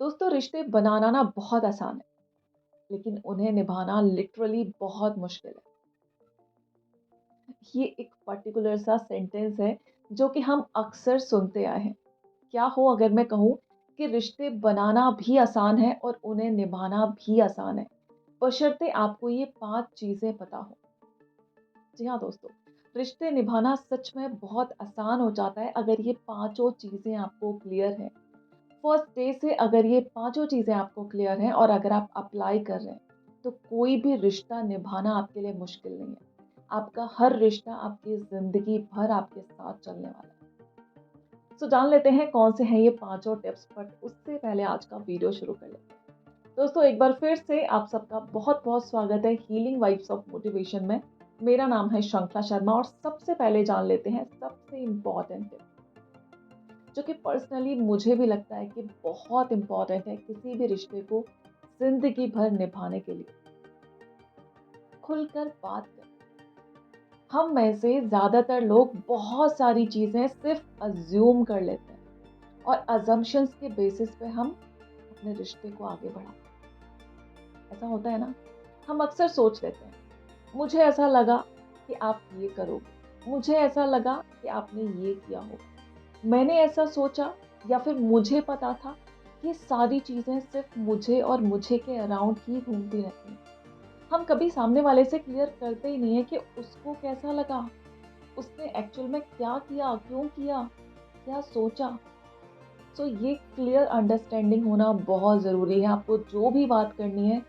दोस्तों, रिश्ते बनाना ना बहुत आसान है, लेकिन उन्हें निभाना लिटरली बहुत मुश्किल है। ये एक पर्टिकुलर सा सेंटेंस है जो कि हम अक्सर सुनते आए हैं। क्या हो अगर मैं कहूँ कि रिश्ते बनाना भी आसान है और उन्हें निभाना भी आसान है, बशर्ते आपको ये 5 चीज़ें पता हो। जी हाँ दोस्तों, रिश्ते निभाना सच में बहुत आसान हो जाता है अगर ये पाँचों चीज़ें आपको क्लियर हैं। फर्स्ट डे से अगर ये पाँचों चीज़ें आपको क्लियर हैं और अगर आप अप्लाई कर रहे हैं, तो कोई भी रिश्ता निभाना आपके लिए मुश्किल नहीं है। आपका हर रिश्ता आपकी ज़िंदगी भर आपके साथ चलने वाला है। तो जान लेते हैं कौन से हैं ये पाँचों टिप्स, बट उससे पहले आज का वीडियो शुरू कर लेते हैं। दोस्तों, एक बार फिर से आप सबका बहुत-बहुत स्वागत है हीलिंग वाइब्स ऑफ मोटिवेशन में। मेरा नाम है श्रृंखला शर्मा और सबसे पहले जान लेते हैं सबसे इम्पोर्टेंट टिप, जो कि पर्सनली मुझे भी लगता है कि बहुत इम्पोर्टेंट है किसी भी रिश्ते को ज़िंदगी भर निभाने के लिए। खुलकर बात करें। हम में से ज़्यादातर लोग बहुत सारी चीज़ें सिर्फ अज़्यूम कर लेते हैं और अज़म्पशन्स के बेसिस पे हम अपने रिश्ते को आगे बढ़ाते हैं। ऐसा होता है ना? हम अक्सर सोच लेते हैं, मुझे ऐसा लगा कि आप ये करोगे, मुझे ऐसा लगा कि आपने ये किया होगा, मैंने ऐसा सोचा, या फिर मुझे पता था। ये सारी चीज़ें सिर्फ मुझे और मुझे के अराउंड ही घूमती रहती हैं। हम कभी सामने वाले से क्लियर करते ही नहीं है कि उसको कैसा लगा, उसने एक्चुअल में क्या किया, क्यों किया, क्या सोचा। सो ये क्लियर अंडरस्टैंडिंग होना बहुत ज़रूरी है। आपको जो भी बात करनी है,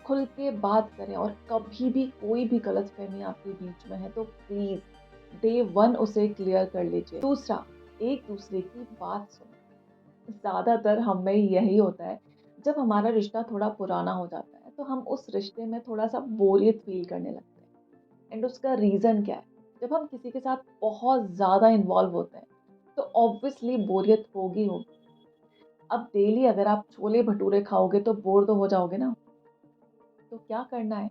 खुल के बात करें, और कभी भी कोई भी गलतफ़हमी आपके बीच में है तो प्लीज़ डे 1 उसे क्लियर कर लीजिए। दूसरा, एक-दूसरे की बात सुनें। ज़्यादातर हम में यही होता है, जब हमारा रिश्ता थोड़ा पुराना हो जाता है, तो हम उस रिश्ते में थोड़ा-सा बोरियत फ़ील करने लगते हैं। एंड उसका रीज़न क्या है? जब हम किसी के साथ बहुत ज़्यादा इन्वॉल्व होते हैं, तो ऑब्वियसली बोरियत होगी। अब डेली अगर आप छोले-भटूरे खाओगे तो बोर तो हो जाओगे ना? तो क्या करना है?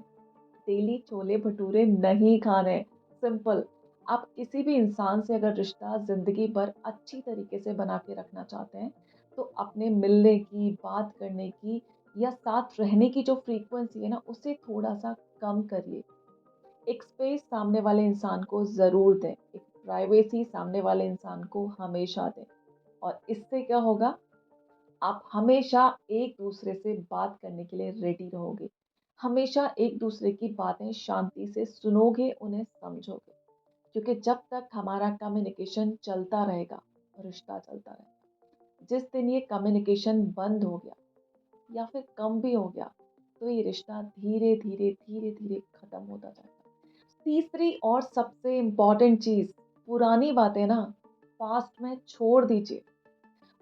डेली छोले-भटूरे नहीं खाने, सिंपल। आप किसी भी इंसान से अगर रिश्ता ज़िंदगी भर अच्छी तरीके से बना के रखना चाहते हैं, तो अपने मिलने की, बात करने की या साथ रहने की जो फ्रीक्वेंसी है ना, उसे थोड़ा-सा कम करिए। एक स्पेस सामने वाले इंसान को ज़रूर दें, एक प्राइवेसी सामने वाले इंसान को हमेशा दें, और इससे क्या होगा, आप हमेशा एक-दूसरे से बात करने के लिए रेडी रहोगे। हमेशा एक-दूसरे की बातें शांति से सुनोगे, उन्हें समझोगे। क्योंकि जब तक हमारा कम्युनिकेशन चलता रहेगा, रिश्ता चलता रहेगा। जिस दिन ये कम्युनिकेशन बंद हो गया या फिर कम भी हो गया, तो ये रिश्ता धीरे-धीरे, धीरे-धीरे खत्म होता जाएगा। तीसरी और सबसे इम्पोर्टेंट चीज़, पुरानी बातें ना पास्ट में छोड़ दीजिए।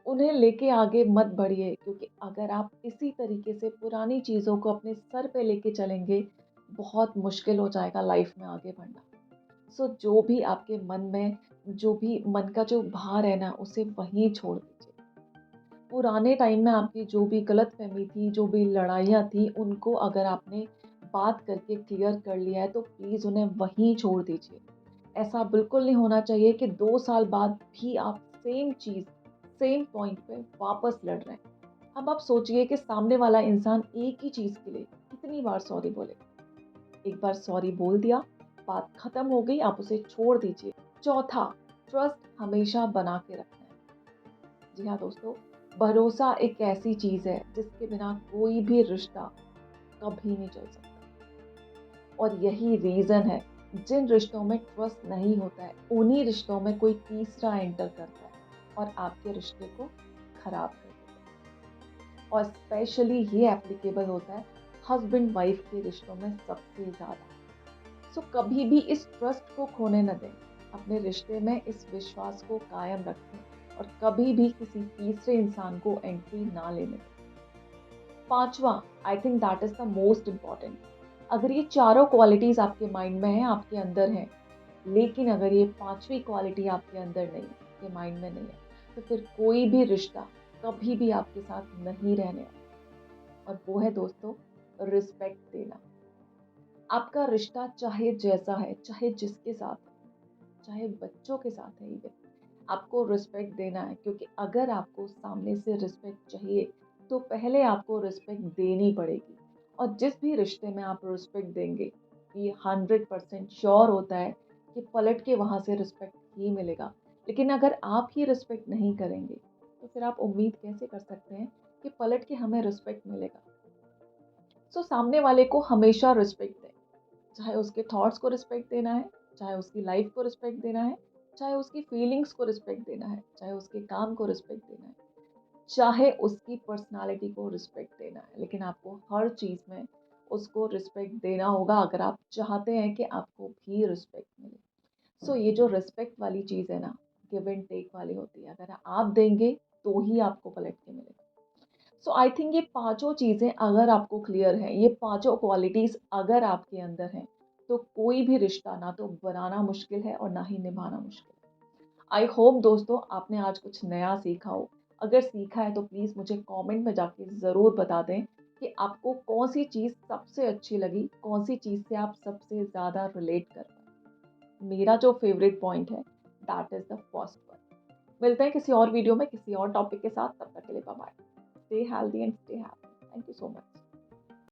उन्हें लेके आगे मत बढ़िए, क्योंकि अगर आप इसी तरीके से पुरानी चीज़ों को अपने सर पे लेके चलेंगे, बहुत मुश्किल हो जाएगा लाइफ में आगे बढ़ना। सो जो भी आपके मन में, जो भी मन का जो भार है ना, उसे वहीं छोड़ दीजिए। पुराने टाइम में आपकी जो भी गलतफ़हमी थी, जो भी लड़ाइयाँ थी, उनको अगर आपने बात करके क्लियर कर लिया है, तो प्लीज़ उन्हें वहीं छोड़ दीजिए। ऐसा बिल्कुल नहीं होना चाहिए कि 2 साल बाद भी आप सेम चीज़, सेम पॉइंट पे वापस लड़ रहे हैं। अब आप सोचिए कि सामने वाला इंसान एक ही चीज़ के लिए कितनी बार सॉरी बोलेगा। एक बार सॉरी बोल दिया, बात खत्म हो गई, आप उसे छोड़ दीजिए। चौथा, ट्रस्ट हमेशा बना के रखना है। जी हाँ दोस्तों, भरोसा एक ऐसी चीज़ है जिसके बिना कोई भी रिश्ता कभी नहीं चल सकता। और यही रीज़न है, जिन रिश्तों में ट्रस्ट नहीं होता है, उन्हीं रिश्तों में कोई तीसरा एंटर करता है और आपके रिश्ते को खराब कर देता है। और स्पेशली ये एप्लीकेबल होता है हस्बैंड वाइफ के रिश्तों में सबसे ज़्यादा। सो कभी भी इस ट्रस्ट को खोने न दें। अपने रिश्ते में इस विश्वास को कायम रखें और कभी भी किसी तीसरे इंसान को एंट्री ना लेने दें। पाँचवा, I think that is the most important. अगर ये चारों क्वालिटीज़ आपके माइंड में हैं, आपके अंदर हैं, लेकिन अगर ये पाँचवीं क्वालिटी आपके अंदर नहीं है, आपके माइंड में नहीं है, तो फिर कोई भी रिश्ता कभी भी आपके साथ नहीं रहने वाला। और वो है दोस्तों, रिस्पेक्ट देना। आपका रिश्ता चाहे जैसा है, चाहे जिसके साथ है, चाहे बच्चों के साथ है इवन, आपको रिस्पेक्ट देना है, क्योंकि अगर आपको सामने से रिस्पेक्ट चाहिए, तो पहले आपको रिस्पेक्ट देनी पड़ेगी। और जिस भी रिश्ते में आप रिस्पेक्ट देंगे, ये 100% श्योर होता है कि पलट के वहाँ से रिस्पेक्ट ही मिलेगा। लेकिन अगर आप ही रिस्पेक्ट नहीं करेंगे, तो फिर आप उम्मीद कैसे कर सकते हैं कि पलट के हमें रिस्पेक्ट मिलेगा। सो सामने वाले को हमेशा रिस्पेक्ट दें, चाहे उसके थॉट्स को रिस्पेक्ट देना है, चाहे उसकी लाइफ को रिस्पेक्ट देना है, चाहे उसकी फीलिंग्स को रिस्पेक्ट देना है, चाहे उसके काम को रिस्पेक्ट देना है, चाहे उसकी पर्सनालिटी को रिस्पेक्ट देना है। लेकिन आपको हर चीज़ में उसको रिस्पेक्ट देना होगा अगर आप चाहते हैं कि आपको भी रिस्पेक्ट मिले। सो ये जो रिस्पेक्ट वाली चीज़ है ना, गिव एंड टेक वाली होती है। अगर आप देंगे तो ही आपको पलट के मिलेगा। सो आई थिंक ये पांचों चीज़ें अगर आपको क्लियर है, ये पांचों क्वालिटीज़ अगर आपके अंदर हैं, तो कोई भी रिश्ता ना तो बनाना मुश्किल है और ना ही निभाना मुश्किल है। आई होप दोस्तों आपने आज कुछ नया सीखा हो। अगर सीखा है तो प्लीज़ मुझे कमेंट में जाके ज़रूर बता दें कि आपको कौन सी चीज़ सबसे अच्छी लगी, कौन सी चीज़ से आप सबसे ज़्यादा रिलेट कर पाए। मेरा जो फेवरेट पॉइंट है, that is the first one. मिलते हैं किसी और वीडियो में किसी और टॉपिक के साथ। तब तक के लिए bye bye. Stay healthy and stay happy. Thank you so much.